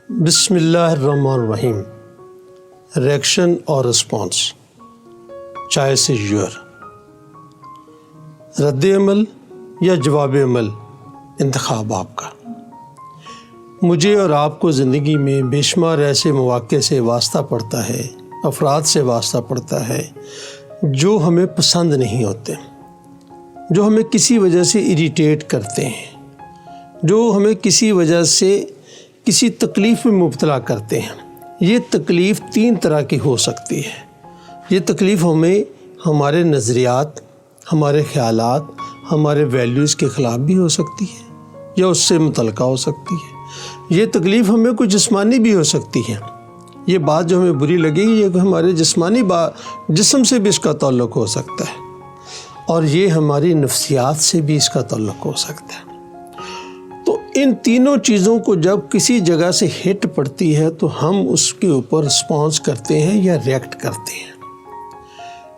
بسم اللہ الرحمن الرحیم۔ ریئیکشن اور رسپانس، چوائس از یور۔ رد عمل یا جواب عمل، انتخاب آپ کا۔ مجھے اور آپ کو زندگی میں بے شمار ایسے مواقع سے واسطہ پڑتا ہے، افراد سے واسطہ پڑتا ہے جو ہمیں پسند نہیں ہوتے، جو ہمیں کسی وجہ سے اریٹیٹ کرتے ہیں، جو ہمیں کسی وجہ سے کسی تکلیف میں مبتلا کرتے ہیں۔ یہ تکلیف تین طرح کی ہو سکتی ہے۔ یہ تکلیف ہمیں ہمارے نظریات، ہمارے خیالات، ہمارے ویلیوز کے خلاف بھی ہو سکتی ہے یا اس سے متعلقہ ہو سکتی ہے۔ یہ تکلیف ہمیں کوئی جسمانی بھی ہو سکتی ہے۔ یہ بات جو ہمیں بری لگے گی، یہ ہمارے جسمانی جسم سے بھی اس کا تعلق ہو سکتا ہے، اور یہ ہماری نفسیات سے بھی اس کا تعلق ہو سکتا ہے۔ تو ان تینوں چیزوں کو جب کسی جگہ سے ہٹ پڑتی ہے تو ہم اس کے اوپر رسپانس کرتے ہیں یا ریئیکٹ کرتے ہیں۔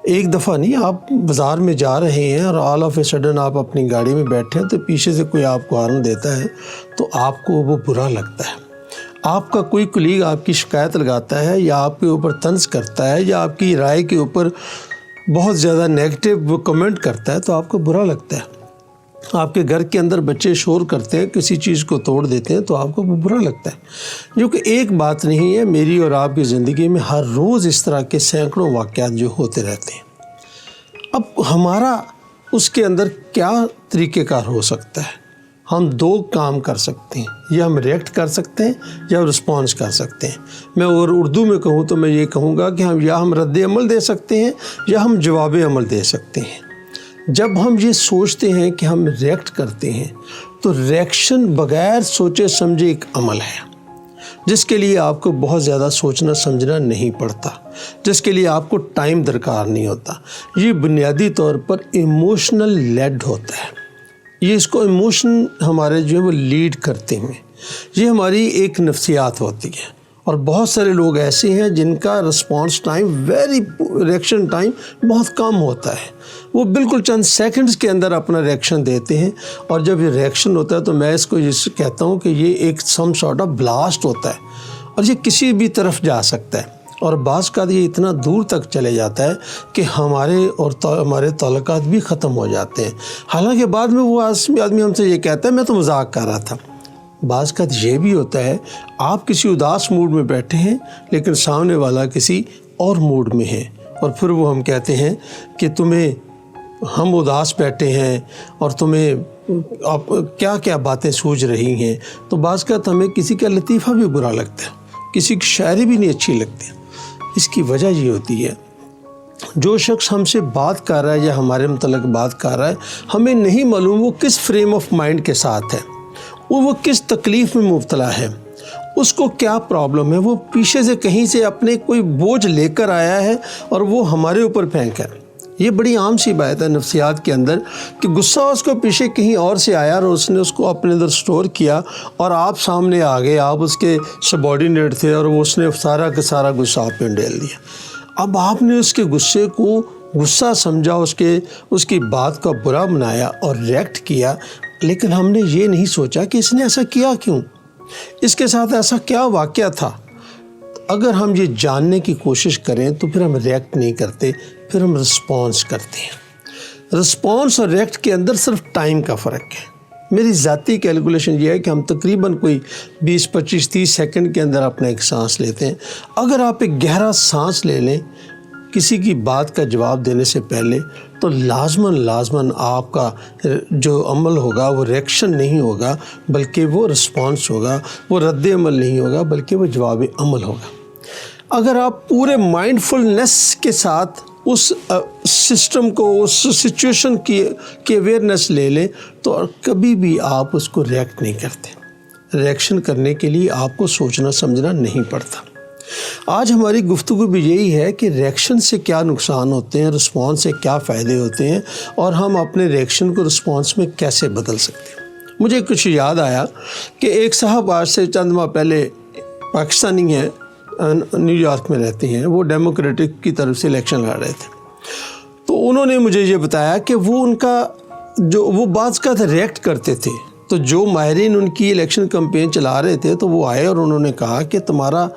ایک دفعہ نہیں، آپ بازار میں جا رہے ہیں اور آل آف اے سڈن آپ اپنی گاڑی میں بیٹھے ہیں تو پیچھے سے کوئی آپ کو ہارن دیتا ہے تو آپ کو وہ برا لگتا ہے۔ آپ کا کوئی کلیگ آپ کی شکایت لگاتا ہے یا آپ کے اوپر طنز کرتا ہے یا آپ کی رائے کے اوپر بہت زیادہ نیگیٹو کمنٹ کرتا ہے تو آپ کو برا لگتا ہے۔ آپ کے گھر کے اندر بچے شور کرتے ہیں، کسی چیز کو توڑ دیتے ہیں تو آپ کو برا لگتا ہے۔ جو کہ ایک بات نہیں ہے، میری اور آپ کی زندگی میں ہر روز اس طرح کے سینکڑوں واقعات جو ہوتے رہتے ہیں۔ اب ہمارا اس کے اندر کیا طریقہ کار ہو سکتا ہے؟ ہم دو کام کر سکتے ہیں، یا ہم ریئیکٹ کر سکتے ہیں یا رسپانس کر سکتے ہیں۔ میں اور اردو میں کہوں تو میں یہ کہوں گا کہ ہم رد عمل دے سکتے ہیں یا ہم جواب عمل دے سکتے ہیں۔ جب ہم یہ سوچتے ہیں کہ ہم ریئیکٹ کرتے ہیں تو ریئیکشن بغیر سوچے سمجھے ایک عمل ہے، جس کے لیے آپ کو بہت زیادہ سوچنا سمجھنا نہیں پڑتا، جس کے لیے آپ کو ٹائم درکار نہیں ہوتا۔ یہ بنیادی طور پر ایموشنل لیڈ ہوتا ہے۔ یہ اس کو ایموشن ہمارے جو ہے وہ لیڈ کرتے ہیں۔ یہ ہماری ایک نفسیات ہوتی ہے، اور بہت سارے لوگ ایسے ہیں جن کا رسپانس ٹائم ریئیکشن ٹائم بہت کم ہوتا ہے۔ وہ بالکل چند سیکنڈز کے اندر اپنا ریئیکشن دیتے ہیں، اور جب یہ ریئیکشن ہوتا ہے تو میں اس کو کہتا ہوں کہ یہ ایک سم سارٹ آف بلاسٹ ہوتا ہے، اور یہ کسی بھی طرف جا سکتا ہے، اور بعض کا یہ اتنا دور تک چلے جاتا ہے کہ ہمارے تعلقات بھی ختم ہو جاتے ہیں۔ حالانکہ بعد میں وہ آدمی ہم سے یہ کہتا ہے میں تو مذاق کر رہا تھا۔ بعض کا یہ بھی ہوتا ہے، آپ کسی اداس موڈ میں بیٹھے ہیں لیکن سامنے والا کسی اور موڈ میں ہے، اور پھر وہ ہم کہتے ہیں کہ ہم اداس بیٹھے ہیں اور تمہیں آپ کیا کیا باتیں سوچ رہی ہیں۔ تو بعض کا ہمیں کسی کا لطیفہ بھی برا لگتا ہے، کسی کی شاعری بھی نہیں اچھی لگتی۔ اس کی وجہ یہ ہوتی ہے، جو شخص ہم سے بات کر رہا ہے یا ہمارے متعلق بات کر رہا ہے، ہمیں نہیں معلوم وہ کس فریم آف مائنڈ کے ساتھ ہے، وہ کس تکلیف میں مبتلا ہے، اس کو کیا پرابلم ہے۔ وہ پیچھے سے کہیں سے اپنے کوئی بوجھ لے کر آیا ہے اور وہ ہمارے اوپر پھینکا ہے۔ یہ بڑی عام سی بات ہے نفسیات کے اندر کہ غصہ اس کو پیچھے کہیں اور سے آیا اور اس نے اس کو اپنے اندر سٹور کیا، اور آپ سامنے آ گئے، آپ اس کے سبارڈینیٹ تھے، اور اس نے سارا کا سارا غصہ آپ پہ ڈال دیا۔ اب آپ نے اس کے غصے کو غصہ سمجھا، اس کی بات کا برا بنایا اور ریئیکٹ کیا، لیکن ہم نے یہ نہیں سوچا کہ اس نے ایسا کیا کیوں، اس کے ساتھ ایسا کیا واقعہ تھا۔ اگر ہم یہ جاننے کی کوشش کریں تو پھر ہم ریئیکٹ نہیں کرتے، پھر ہم رسپانس کرتے ہیں۔ رسپانس اور ریئیکٹ کے اندر صرف ٹائم کا فرق ہے۔ میری ذاتی کیلکولیشن یہ ہے کہ ہم تقریباً کوئی 20 25 30 سیکنڈ کے اندر اپنا ایک سانس لیتے ہیں۔ اگر آپ ایک گہرا سانس لے لیں کسی کی بات کا جواب دینے سے پہلے، تو لازماً آپ کا جو عمل ہوگا وہ ریئیکشن نہیں ہوگا بلکہ وہ رسپانس ہوگا، وہ رد عمل نہیں ہوگا بلکہ وہ جواب عمل ہوگا۔ اگر آپ پورے مائنڈ فلنس کے ساتھ اس سسٹم کو، اس سچویشن کی اویئرنیس لے لیں تو کبھی بھی آپ اس کو ریئیکٹ نہیں کرتے۔ ریئیکشن کرنے کے لیے آپ کو سوچنا سمجھنا نہیں پڑتا۔ آج ہماری گفتگو بھی یہی ہے کہ ریئیکشن سے کیا نقصان ہوتے ہیں، رسپانس سے کیا فائدے ہوتے ہیں، اور ہم اپنے ریئیکشن کو رسپانس میں کیسے بدل سکتے ہیں۔ مجھے کچھ یاد آیا کہ ایک صاحب آج سے چند ماہ پہلے، پاکستانی ہیں، نیو یارک میں رہتے ہیں، وہ ڈیموکریٹک کی طرف سے الیکشن لڑ رہے تھے۔ تو انہوں نے مجھے یہ بتایا کہ وہ بعض کا ریئیکٹ کرتے تھے تو جو ماہرین ان کی الیکشن کمپین چلا رہے تھے تو وہ آئے اور انہوں نے کہا کہ تمہارا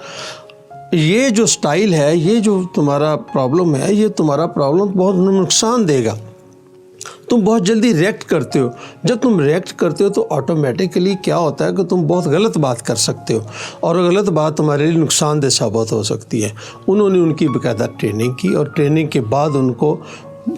یہ جو سٹائل ہے، یہ جو تمہارا پرابلم ہے، یہ تمہارا پرابلم بہت نقصان دے گا، تم بہت جلدی ریئیکٹ کرتے ہو، جب تم ریئیکٹ کرتے ہو تو آٹومیٹیکلی کیا ہوتا ہے کہ تم بہت غلط بات کر سکتے ہو اور غلط بات تمہارے لیے نقصان دہ ثابت ہو سکتی ہے۔ انہوں نے ان کی باقاعدہ ٹریننگ کی اور ٹریننگ کے بعد ان کو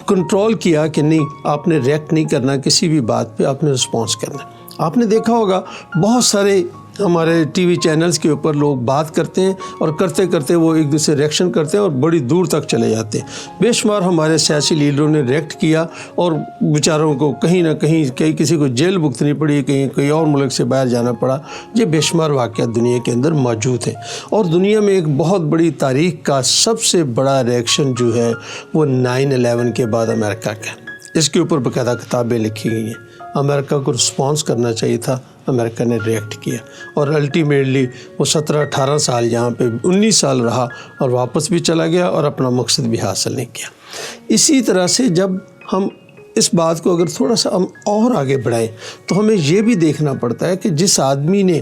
کنٹرول کیا کہ نہیں، آپ نے ریئیکٹ نہیں کرنا، کسی بھی بات پہ آپ نے رسپانس کرنا۔ آپ نے دیکھا ہوگا بہت سارے ہمارے ٹی وی چینلز کے اوپر لوگ بات کرتے ہیں اور کرتے کرتے وہ ایک دوسرے ریئیکشن کرتے ہیں اور بڑی دور تک چلے جاتے ہیں۔ بے شمار ہمارے سیاسی لیڈروں نے ریئیکٹ کیا اور بیچاروں کو کہیں نہ کہیں کسی کو جیل بھگتنی پڑی، کہیں کوئی اور ملک سے باہر جانا پڑا۔ یہ بے شمار واقعات دنیا کے اندر موجود ہیں، اور دنیا میں ایک بہت بڑی تاریخ کا سب سے بڑا ریئیکشن جو ہے وہ 9/11 کے بعد امریکہ کا، اس کے اوپر باقاعدہ کتابیں لکھی گئی ہیں۔ امریکہ کو رسپانس کرنا چاہیے تھا، امریکہ نے ریئیکٹ کیا اور الٹیمیٹلی وہ 17-18 سال یہاں پہ 19 سال رہا اور واپس بھی چلا گیا اور اپنا مقصد بھی حاصل نہیں کیا۔ اسی طرح سے جب ہم اس بات کو اگر تھوڑا سا ہم اور آگے بڑھائیں تو ہمیں یہ بھی دیکھنا پڑتا ہے کہ جس آدمی نے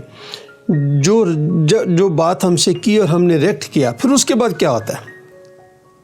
جو بات ہم سے کی اور ہم نے ریئیکٹ کیا، پھر اس کے بعد کیا ہوتا ہے۔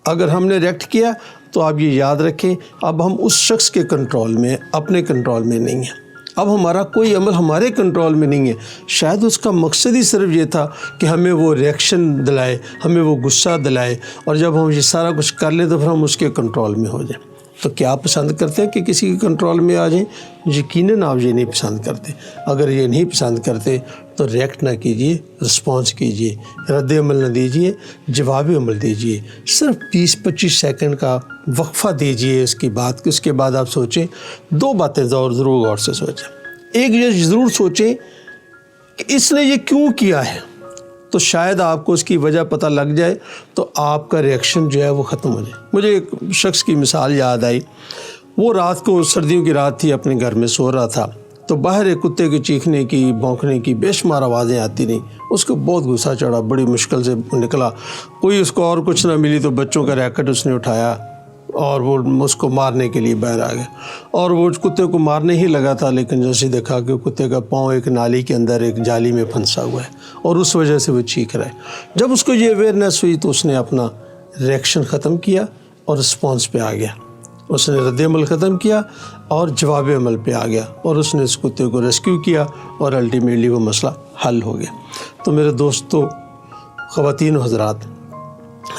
اگر ہم نے ریئیکٹ کیا تو آپ یہ یاد رکھیں، اب ہم اس شخص کے کنٹرول میں، اپنے کنٹرول میں نہیں ہیں۔ اب ہمارا کوئی عمل ہمارے کنٹرول میں نہیں ہے۔ شاید اس کا مقصد ہی صرف یہ تھا کہ ہمیں وہ ریئیکشن دلائے، ہمیں وہ غصہ دلائے، اور جب ہم یہ سارا کچھ کر لیں تو پھر ہم اس کے کنٹرول میں ہو جائیں۔ تو کیا آپ پسند کرتے ہیں کہ کسی کے کنٹرول میں آ جائیں؟ یقیناً آپ یہ نہیں پسند کرتے۔ اگر یہ نہیں پسند کرتے تو ریئیکٹ نہ کیجیے، رسپانس کیجیے، رد عمل نہ دیجیے، جوابی عمل دیجیے۔ صرف 20-25 سیکنڈ کا وقفہ دیجیے اس کی بات کے، اس کے بعد آپ سوچیں۔ دو باتیں ضرور غور سے سوچیں۔ ایک یہ ضرور سوچیں کہ اس نے یہ کیوں کیا ہے، تو شاید آپ کو اس کی وجہ پتہ لگ جائے تو آپ کا ریئیکشن جو ہے وہ ختم ہو جائے۔ مجھے ایک شخص کی مثال یاد آئی۔ وہ رات کو، سردیوں کی رات تھی، اپنے گھر میں سو رہا تھا، تو باہر ایک کتے کے چیخنے کی، بھونکنے کی بے شمار آوازیں آتی رہیں۔ اس کو بہت غصہ چڑھا، بڑی مشکل سے نکلا۔ کوئی اس کو اور کچھ نہ ملی تو بچوں کا ریکٹ اس نے اٹھایا اور وہ اس کو مارنے کے لیے باہر آ گیا، اور وہ کتے کو مارنے ہی لگا تھا، لیکن جیسے دیکھا کہ کتے کا پاؤں ایک نالی کے اندر ایک جالی میں پھنسا ہوا ہے اور اس وجہ سے وہ چیخ رہا ہے۔ جب اس کو یہ اویئرنیس ہوئی تو اس نے اپنا ریئیکشن ختم کیا اور رسپانس پہ آ گیا۔ اس نے رد عمل ختم کیا اور جواب عمل پہ آ گیا، اور اس نے اس کتے کو ریسکیو کیا اور الٹیمیٹلی وہ مسئلہ حل ہو گیا۔ تو میرے دوستو، خواتین و حضرات،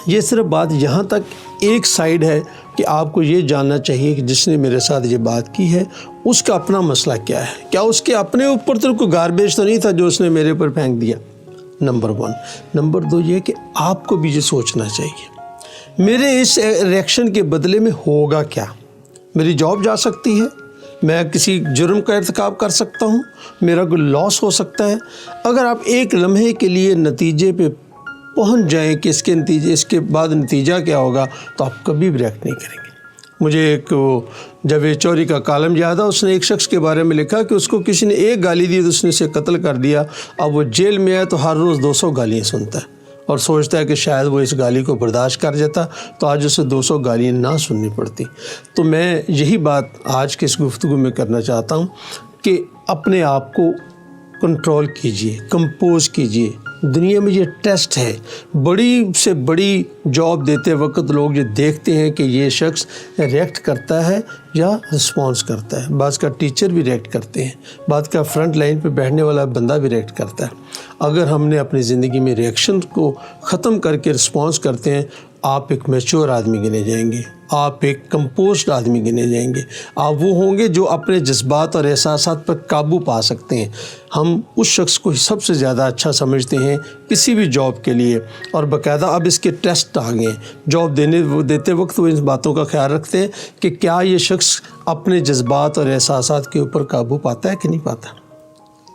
یہ صرف بات یہاں تک ایک سائیڈ ہے کہ آپ کو یہ جاننا چاہیے کہ جس نے میرے ساتھ یہ بات کی ہے اس کا اپنا مسئلہ کیا ہے۔ کیا اس کے اپنے اوپر تو کوئی گاربیج تو نہیں تھا جو اس نے میرے پر پھینک دیا؟ نمبر 1۔ نمبر 2 یہ کہ آپ کو بھی یہ سوچنا چاہیے میرے اس ریئیکشن کے بدلے میں ہوگا کیا۔ میری جاب جا سکتی ہے، میں کسی جرم کا ارتکاب کر سکتا ہوں، میرا کوئی لاس ہو سکتا ہے۔ اگر آپ ایک لمحے کے لیے نتیجے پہ پہنچ جائیں کہ اس کے بعد نتیجہ کیا ہوگا، تو آپ کبھی بھی ریئیکٹ نہیں کریں گے۔ مجھے ایک جاوید چوری کا کالم یاد ہے، اس نے ایک شخص کے بارے میں لکھا کہ اس کو کسی نے ایک گالی دی تو اس نے اسے قتل کر دیا۔ اب وہ جیل میں ہے تو ہر روز 200 گالیاں سنتا ہے اور سوچتا ہے کہ شاید وہ اس گالی کو برداشت کر جاتا تو آج اسے 200 گالیاں نہ سننی پڑتی۔ تو میں یہی بات آج کے اس گفتگو میں کرنا چاہتا ہوں کہ اپنے آپ کو کنٹرول کیجئے، کمپوز کیجئے۔ دنیا میں یہ ٹیسٹ ہے، بڑی سے بڑی جاب دیتے وقت لوگ یہ دیکھتے ہیں کہ یہ شخص ریئیکٹ کرتا ہے یا رسپانس کرتا ہے۔ بعض کا ٹیچر بھی ریئیکٹ کرتے ہیں، بعض کا فرنٹ لائن پہ بیٹھنے والا بندہ بھی ریئیکٹ کرتا ہے۔ اگر ہم نے اپنی زندگی میں ریئیکشن کو ختم کر کے رسپانس کرتے ہیں، آپ ایک میچور آدمی گنے جائیں گے، آپ ایک کمپوزڈ آدمی گنے جائیں گے، آپ وہ ہوں گے جو اپنے جذبات اور احساسات پر قابو پا سکتے ہیں۔ ہم اس شخص کو سب سے زیادہ اچھا سمجھتے ہیں کسی بھی جاب کے لیے، اور باقاعدہ اب اس کے ٹیسٹ آ گئے ہیں۔ جاب دیتے وقت وہ ان باتوں کا خیال رکھتے ہیں کہ کیا یہ شخص اپنے جذبات اور احساسات کے اوپر قابو پاتا ہے کہ نہیں پاتا۔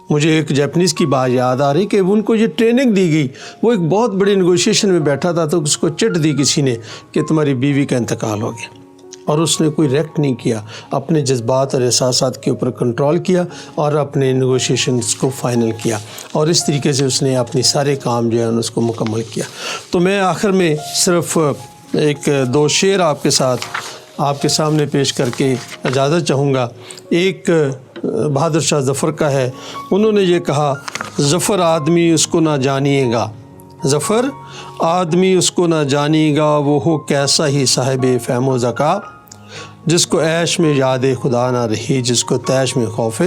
مجھے ایک جاپنیز کی بات یاد آ رہی کہ ان کو یہ ٹریننگ دی گئی، وہ ایک بہت بڑی نیگوشیشن میں بیٹھا تھا تو اس کو چٹ دی کسی نے کہ تمہاری بیوی کا انتقال ہو گیا، اور اس نے کوئی ریئیکٹ نہیں کیا، اپنے جذبات اور احساسات کے اوپر کنٹرول کیا اور اپنے نیگوشیشنز کو فائنل کیا، اور اس طریقے سے اس نے اپنی سارے کام جو ہے اس کو مکمل کیا۔ تو میں آخر میں صرف ایک 2 شعر آپ کے سامنے پیش کر کے اجازت چاہوں گا۔ ایک بہادر شاہ ظفر کا ہے، انہوں نے یہ کہا، ظفر آدمی اس کو نہ جانیے گا، ظفر آدمی اس کو نہ جانیے گا، وہ ہو کیسا ہی صاحب فہم و ذکا، جس کو عیش میں یاد خدا نہ رہی، جس کو تیش میں خوف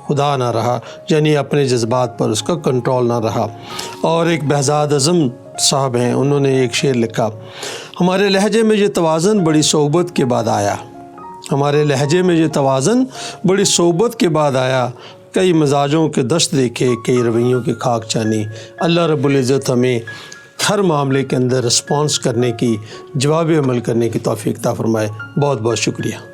خدا نہ رہا، یعنی اپنے جذبات پر اس کا کنٹرول نہ رہا۔ اور ایک بہزاد اعظم صاحب ہیں، انہوں نے ایک شعر لکھا، ہمارے لہجے میں یہ توازن بڑی صحبت کے بعد آیا، ہمارے لہجے میں یہ توازن بڑی صحبت کے بعد آیا، کئی مزاجوں کے دست دیکھے، کئی رویوں کی خاک چانی۔ اللہ رب العزت ہمیں ہر معاملے کے اندر رسپانس کرنے کی، جواب عمل کرنے کی توفیق عطا فرمائے۔ بہت بہت شکریہ۔